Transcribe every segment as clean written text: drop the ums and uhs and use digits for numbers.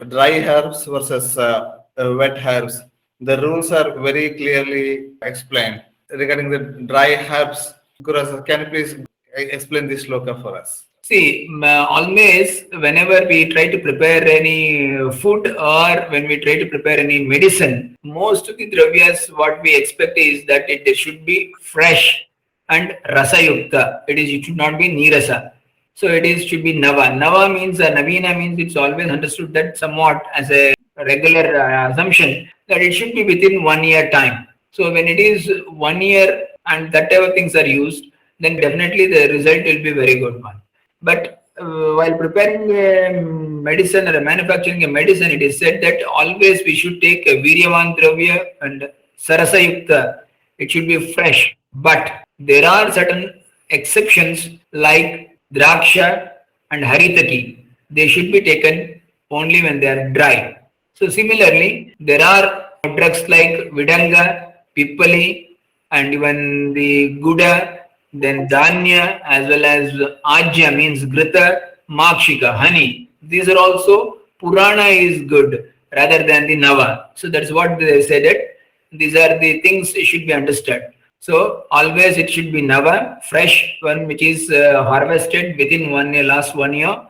dry herbs versus wet herbs. The rules are very clearly explained. Regarding the dry herbs, Gururaja, can you please explain this shloka for us? See, always whenever we try to prepare any food or when we try to prepare any medicine, most of the dravyas what we expect is that it should be fresh and rasayukta. It should not be nirasa. So it is should be nava. Nava means navina means it's always understood that somewhat as a regular assumption that it should be within 1 year time. So when it is 1 year and that type of things are used, then definitely the result will be very good one. But while preparing a medicine or manufacturing a medicine, it is said that always we should take a Viryavan Dravya and Sarasayukta. It should be fresh. But there are certain exceptions like Draksha and Haritaki. They should be taken only when they are dry. So similarly, there are drugs like Vidanga, Pippali, and even the Guda, then Dhanya as well as Ajya means Grita, Makshika, honey. These are also Purana is good rather than the Nava. So that's what they said it. These are the things should be understood. So always it should be Nava, fresh one which is harvested within 1 year, last 1 year,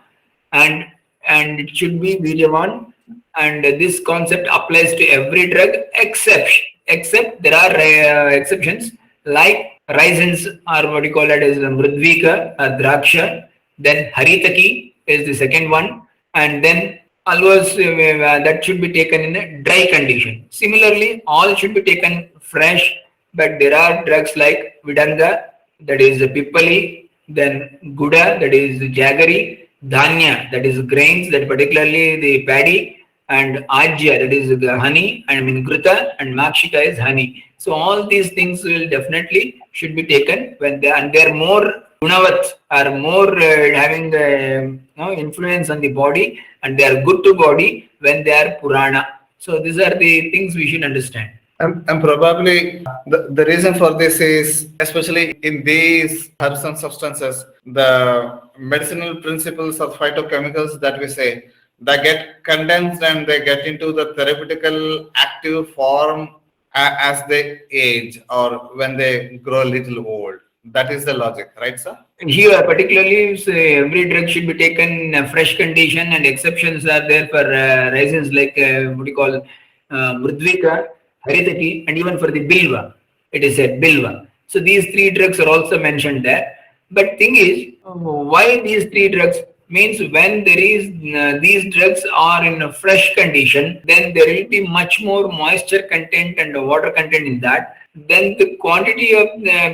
and it should be Viryavan. And this concept applies to every drug except there are exceptions like raisins or what you call it as mridvika or draksha, then haritaki is the second one, and then always that should be taken in a dry condition. Similarly, all should be taken fresh, but there are drugs like vidanga, that is pippali, then guda, that is jaggery, dhanya, that is grains, that particularly the paddy, and ajya, that is honey, and I mean gruta, and makshika is honey. So all these things will definitely should be taken when they and they're more gunavat, are more having influence on the body, and they are good to body when they are purana. So these are the things we should understand. And probably the reason for this is, especially in these herbs and substances, the medicinal principles of phytochemicals that we say, they get condensed and they get into the therapeutical active form as they age or when they grow a little old. That is the logic, right, sir? Here, particularly, say, every drug should be taken in a fresh condition, and exceptions are there for raisins like what you call mridvika, haritaki, and even for the bilva. It is said bilva. So these three drugs are also mentioned there. But thing is, why these three drugs? Means when there is these drugs are in a fresh condition, then there will be much more moisture content and water content in that. Then the quantity of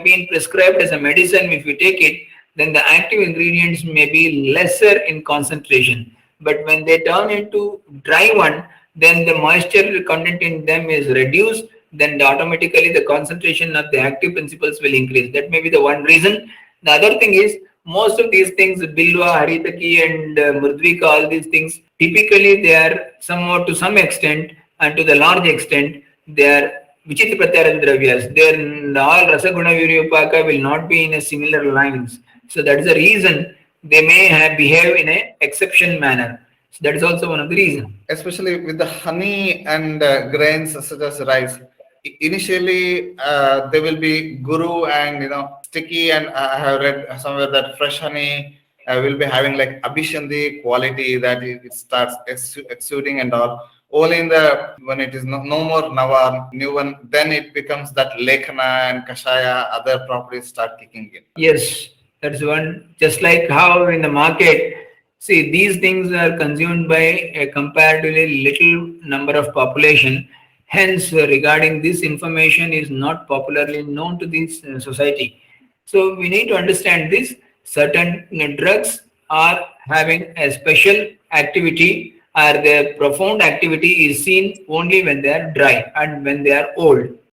being prescribed as a medicine, if you take it, then the active ingredients may be lesser in concentration. But when they turn into dry one, then the moisture content in them is reduced. Then automatically the concentration of the active principles will increase. That may be the one reason. The other thing is, most of these things, bilwa, haritaki, and murdvika, all these things, typically they are somewhat to some extent and to the large extent, they are vichitra pratyara dravyas. Their all rasaguna viryupaka will not be in a similar lines. So that is the reason they may have behave in a exception manner. So that is also one of the reasons. Especially with the honey and grains such as rice. Initially, they will be guru and sticky, and I have read somewhere that fresh honey will be having like abhishandi quality that it starts exuding and all. Only in the when it is no more nava new one, then it becomes that lekhana and kashaya, other properties start kicking in. Yes, that's one. Just like how in the market, see, these things are consumed by a comparatively little number of population. Hence, regarding this information is not popularly known to this society. So we need to understand this. Certain drugs are having a special activity, or their profound activity is seen only when they are dry and when they are old.